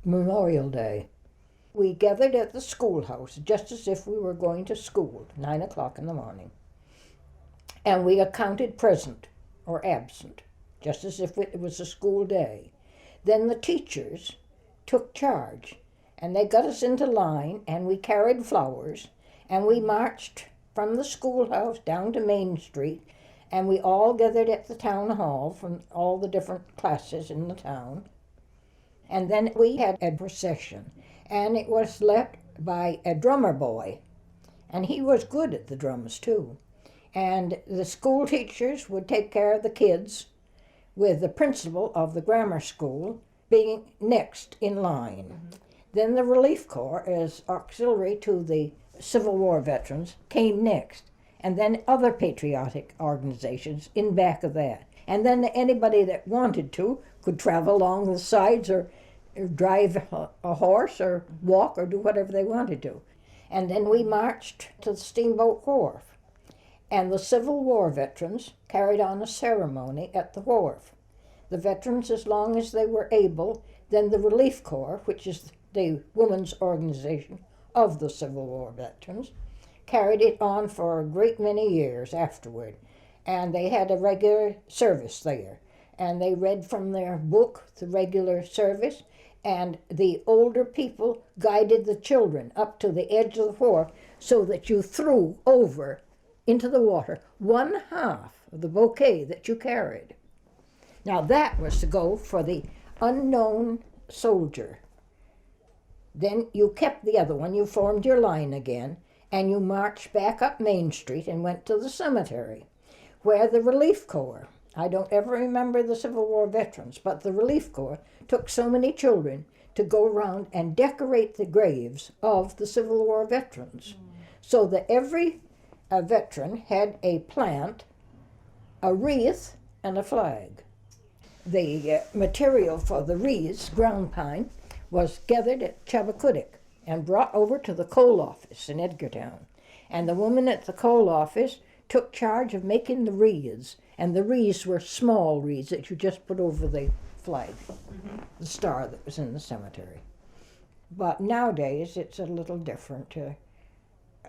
Memorial Day. We gathered at the schoolhouse just as if we were going to school, 9 o'clock in the morning. And we accounted present or absent, just as if it was a school day. Then the teachers took charge, and they got us into line, and we carried flowers, and we marched from the schoolhouse down to Main Street, and we all gathered at the town hall from all the different classes in the town. And then we had a procession, and it was led by a drummer boy, and he was good at the drums too. And the school teachers would take care of the kids, with the principal of the grammar school being next in line. Mm-hmm. Then the Relief Corps, as auxiliary to the Civil War veterans, came next, and then other patriotic organizations in back of that. And then anybody that wanted to could travel along the sides or drive a horse or walk or do whatever they wanted to. And then we marched to the Steamboat Wharf. And the Civil War veterans carried on a ceremony at the wharf. The veterans, as long as they were able, then the Relief Corps, which is the women's organization of the Civil War veterans, carried it on for a great many years afterward. And they had a regular service there. And they read from their book, the regular service, and the older people guided the children up to the edge of the wharf so that you threw over into the water 1/2 of the bouquet that you carried. Now that was to go for the unknown soldier. Then you kept the other one, you formed your line again, and you marched back up Main Street and went to the cemetery, where the Relief Corps, I don't ever remember the Civil War veterans, but the Relief Corps took so many children to go around and decorate the graves of the Civil War veterans, so that every veteran had a plant, a wreath, and a flag. The material for the wreaths, ground pine, was gathered at Chabacootick and brought over to the coal office in Edgartown. And the woman at the coal office took charge of making the wreaths, and the wreaths were small wreaths that you just put over the flag, the star that was in the cemetery. But nowadays it's a little different.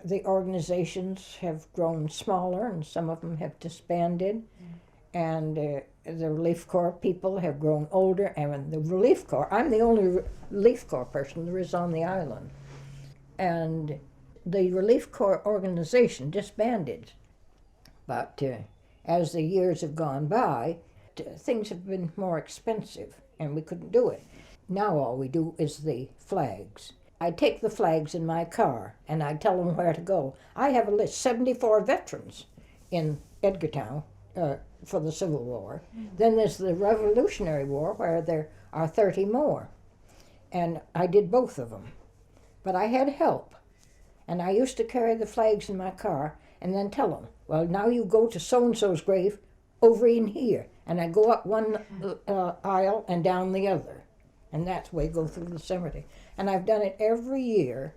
The organizations have grown smaller, and some of them have disbanded, and the Relief Corps people have grown older, and the Relief Corps, I'm the only Relief Corps person there is on the island, and the Relief Corps organization disbanded. But as the years have gone by, things have been more expensive, and we couldn't do it. Now all we do is the flags. I take the flags in my car, and I tell them where to go. I have a list, 74 veterans in Edgartown for the Civil War. Then there's the Revolutionary War, where there are 30 more. And I did both of them. But I had help. And I used to carry the flags in my car and then tell them, well, now you go to so-and-so's grave over in here. And I go up one aisle and down the other. And that's the way I go through the cemetery. And I've done it every year,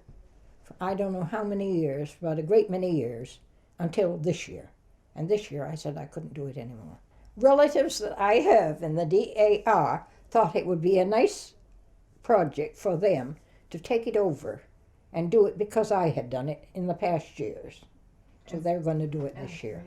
for I don't know how many years, but a great many years, until this year. And this year I said I couldn't do it anymore. Relatives that I have in the DAR thought it would be a nice project for them to take it over and do it because I had done it in the past years. So they're going to do it this year.